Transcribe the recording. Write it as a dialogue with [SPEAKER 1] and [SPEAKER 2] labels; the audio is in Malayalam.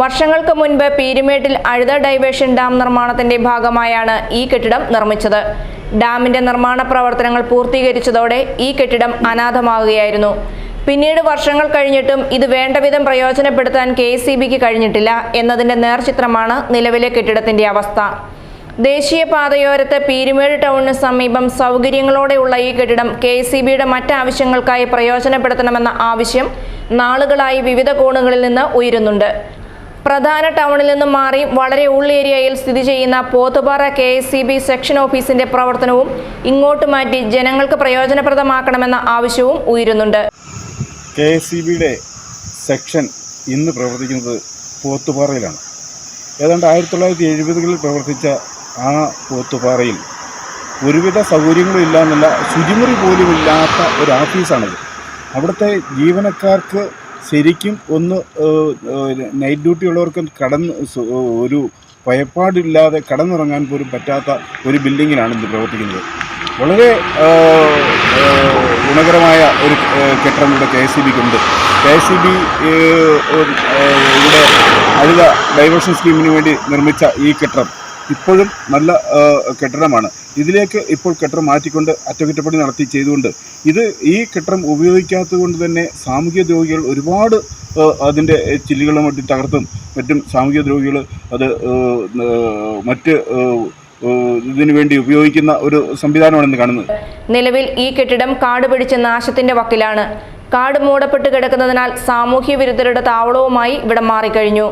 [SPEAKER 1] വർഷങ്ങൾക്ക് മുൻപ് പീരുമേട്ടിൽ അഴുത ഡൈവേഷൻ ഡാം നിർമ്മാണത്തിന്റെ ഭാഗമായാണ് ഈ കെട്ടിടം നിർമ്മിച്ചത്. ഡാമിന്റെ നിർമ്മാണ പ്രവർത്തനങ്ങൾ പൂർത്തീകരിച്ചതോടെ ഈ കെട്ടിടം അനാഥമാവുകയായിരുന്നു. പിന്നീട് വർഷങ്ങൾ കഴിഞ്ഞിട്ടും ഇത് വേണ്ടവിധം പ്രയോജനപ്പെടുത്താൻ KSEBക്ക് കഴിഞ്ഞിട്ടില്ല എന്നതിന്റെ നേർചിത്രമാണ് നിലവിലെ കെട്ടിടത്തിന്റെ അവസ്ഥ. ദേശീയപാതയോരത്ത് പീരുമേട് ടൗണിന് സമീപം സൗകര്യങ്ങളോടെയുള്ള ഈ കെട്ടിടം KSEBയുടെ മറ്റാവശ്യങ്ങൾക്കായി പ്രയോജനപ്പെടുത്തണമെന്ന ആവശ്യം നാളുകളായി വിവിധ കോണുകളിൽ നിന്ന് ഉയരുന്നുണ്ട്. പ്രധാന ടൗണിൽ നിന്നും മാറി വളരെ ഉള്ളേരിയയിൽ സ്ഥിതി ചെയ്യുന്ന പോത്തുപാറ KSEB സെക്ഷൻ ഓഫീസിന്റെ പ്രവർത്തനവും ഇങ്ങോട്ട് മാറ്റി ജനങ്ങൾക്ക് പ്രയോജനപ്രദമാക്കണമെന്ന ആവശ്യവും ഉയരുന്നുണ്ട്.
[SPEAKER 2] KSEBയുടെ സെക്ഷൻ ഇന്ന് പ്രവർത്തിക്കുന്നത് പോത്തുപാറയിലാണ്. ഏതാണ്ട് 1970കളിൽ പ്രവർത്തിച്ച ആ പോത്തുപാറയിൽ ഒരുവിധ സൗകര്യങ്ങളും ഇല്ലാന്നല്ല, ശുചിമുറി പോലും ഇല്ലാത്ത ഒരു ഓഫീസാണിത്. അവിടുത്തെ ജീവനക്കാർക്ക് ശരിക്കും ഒന്ന് നൈറ്റ് ഡ്യൂട്ടി ഉള്ളവർക്ക് ഒരു ഭയപ്പാടില്ലാതെ കടന്നിറങ്ങാൻ പോലും പറ്റാത്ത ഒരു ബിൽഡിങ്ങിലാണ് ഇത് പ്രവർത്തിക്കുന്നത്. വളരെ ഗുണകരമായ ഒരു കെട്ടിടം ഇവിടെ KSEBക്കുണ്ട്. KSEB ഇവിടെ അഴുത ഡൈവേർഷൻ സ്കീമിന് വേണ്ടി നിർമ്മിച്ച ഈ കെട്ടിടം ഇപ്പോഴും നല്ല കെട്ടിടമാണ്. ഇതിലേക്ക് ഇപ്പോൾ കെട്ടിടം മാറ്റിക്കൊണ്ട് അറ്റകുറ്റപ്പണി നടത്തി ചെയ്തുകൊണ്ട് ഈ കെട്ടിടം ഉപയോഗിക്കാത്തത് കൊണ്ട് തന്നെ സാമൂഹ്യ ദ്രോഹികൾ ഒരുപാട് അതിൻ്റെ ചില്ലുകളും മറ്റും തകർത്തും മറ്റും സാമൂഹ്യ ദ്രോഹികൾ അത് മറ്റ് ഇതിനു വേണ്ടി ഉപയോഗിക്കുന്ന ഒരു സംവിധാനമാണ് ഇന്ന് കാണുന്നത്.
[SPEAKER 1] നിലവിൽ ഈ കെട്ടിടം കാട് പിടിച്ച് നാശത്തിന്റെ വക്കിലാണ്. കാട് മൂടപ്പെട്ട് കിടക്കുന്നതിനാൽ സാമൂഹ്യ വിരുദ്ധരുടെ താവളവുമായി ഇവിടെ മാറിക്കഴിഞ്ഞു.